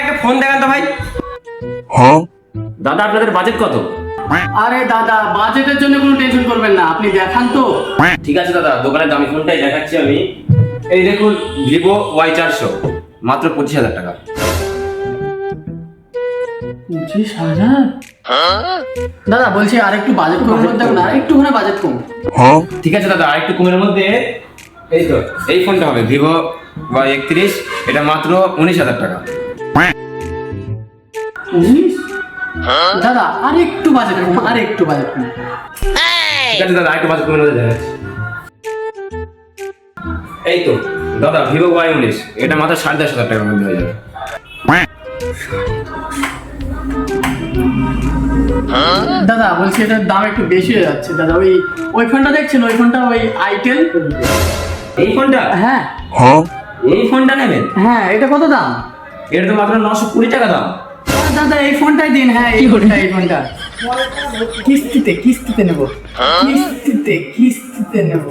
একটা ফোন দেখান তো ভাই। দাদা আপনাদের বাজেট কত? আরে দাদা, বাজেটের জন্য কোনো টেনশন করবেন না, আপনি দেখান তো। ঠিক আছে দাদা, দোকানের দামি ফোনটাই দেখাচ্ছি আমি। এই দেখুন ভিভো Y400, মাত্র 25,000 টাকা। 25,000? দাদা বলছি আর একটু বাজেট কম করতে হবে না, একটুখানি বাজেট কম। ঠিক আছে দাদা, আরেকটু কমের মধ্যে এই তো এই ফোনটা হবে ভিভো Y31, এটা মাত্র 19,000 টাকা। 19? দাদা আর একটু বাজেট কম, আর একটু বাজেট কম। ঠিক আছে দাদা, আরেকটু বাজেট কমের মধ্যে দেখাচ্ছি। এই তো দাদা ভিভো Y19, এটা মাত্র 10,500 টাকার মধ্যে হয়ে যাবে। দাদা বলছি এটার দাম একটু বেশি হয়ে যাচ্ছে দাদা। ওই ফোনটা দেখছেন, ওই ফোনটা ওই আইটেল। এই ফোনটা? হ্যাঁ এই ফোনটা নেবেন? হ্যাঁ, এটা কত দাম? এটা তো মাত্র 920 টাকা দাম। দাদা এই ফোনটাই দিন। হ্যাঁ এই ফোনটা কিস্তিতে নেব, কিস্তিতে নেব।